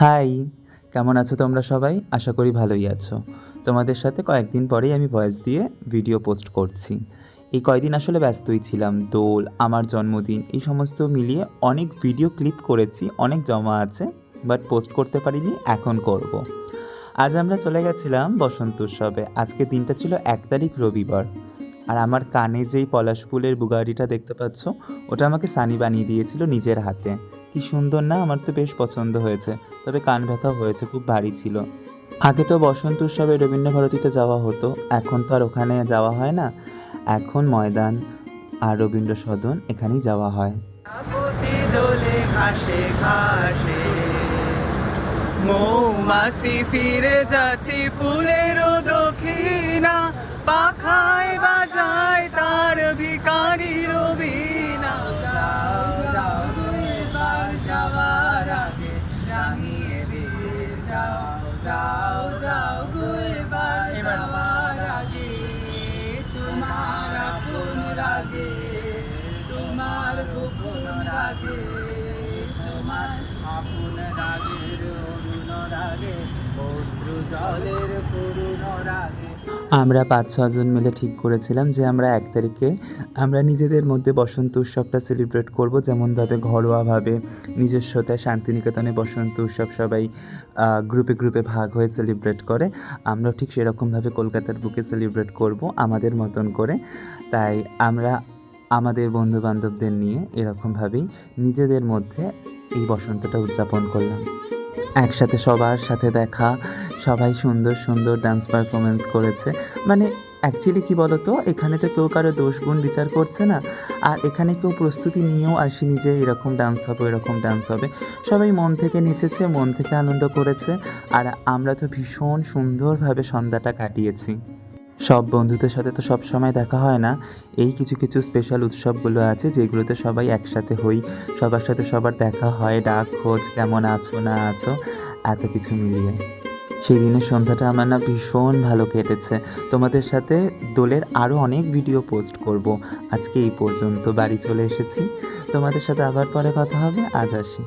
High, কেমন আছো তোমরা সবাই? আশা করি ভালোই আছো। তোমাদের সাথে কয়েকদিন পরেই আমি ভয়েস দিয়ে ভিডিও পোস্ট করছি। এই কয়দিন আসলে ব্যস্তই ছিলাম। দোল, আমার জন্মদিন এই সমস্ত মিলিয়ে অনেক ভিডিও ক্লিপ করেছি, অনেক জমা আছে, বাট পোস্ট করতে পারিনি, এখন করব। আজ আমরা চলে গেছিলাম বসন্ত উৎসবে। আজকে দিনটা ছিল ১ তারিখ রবিবার। আর আমার কানে যেই পলাশ ফুলের বুগাড়িটা দেখতে পাচ্ছ, ওটা আমাকে সানি বানিয়ে দিয়েছিল নিজের হাতে। কি সুন্দর না, আমার তো বেশ পছন্দ হয়েছে। তবে কান ব্যথাও হয়েছে, খুব ভারী ছিল। আগে তো বসন্ত উৎসবে রবীন্দ্রভারতীতে যাওয়া হতো, এখন তো আর ওখানে যাওয়া হয় না। এখন ময়দান আর রবীন্দ্র সদন এখানেই যাওয়া হয়। দোলে ঘাসে ঘাসে মৌমাছি ফিরে যাচ্ছি ফুলের দক্ষিণা, পাখায় বাজায় তার ভিখারি রবিনা। যাও যাও এবার যাওয়ার আগে রাঙিয়ে দিয়ে যাও, যাও যাও এবার যাওয়ার আগে তোমার আপন রাগে, তোমার গোপন রাগে, তোমার আপন রাগের অরুণ রাগে, অশ্রু জলের করুণ রাগে। আমরা ৫-৬ জন মিলে ঠিক করেছিলাম যে আমরা ১ তারিখে আমরা নিজেদের মধ্যে বসন্ত উৎসবটা সেলিব্রেট করব, যেমনভাবে ঘরোয়াভাবে নিজস্বতায় শান্তিনিকেতনে বসন্ত উৎসব সবাই গ্রুপে গ্রুপে ভাগ হয়ে সেলিব্রেট করে। আমরাও ঠিক সেরকমভাবে কলকাতার বুকে সেলিব্রেট করব আমাদের মতন করে। তাই আমরা আমাদের বন্ধুবান্ধবদের নিয়ে এরকমভাবেই নিজেদের মধ্যে এই বসন্তটা উদযাপন করলাম। একসাথে সবার সাথে দেখা, সবাই সুন্দর সুন্দর ডান্স পারফরমেন্স করেছে। মানে অ্যাকচুয়ালি কী বলো তো, এখানে তো কেউ কারো দোষ গুণ বিচার করছে না, আর এখানে কেউ প্রস্তুতি নিয়েও আসেনি যে এরকম ডান্স হবে, এরকম ডান্স হবে। সবাই মন থেকে নেচেছে, মন থেকে আনন্দ করেছে, আর আমরা তো ভীষণ সুন্দরভাবে সন্ধ্যাটা কাটিয়েছি। সব বন্ধুদের সাথে তো সব সময় দেখা হয় না। এই কিছু কিছু স্পেশাল উৎসবগুলো আছে যেগুলোতে সবাই একসাথে হই, সবার সাথে সবার দেখা হয়, ডাক খোঁজ, কেমন আছো না আছো, এত কিছু মিলিয়ে সেই দিনের সন্ধ্যাটা আমার না ভীষণ ভালো কেটেছে। তোমাদের সাথে দোলের আরও অনেক ভিডিও পোস্ট করব। আজকে এই পর্যন্ত, বাড়ি চলে এসেছি। তোমাদের সাথে আবার পরে কথা হবে। আজ আসি।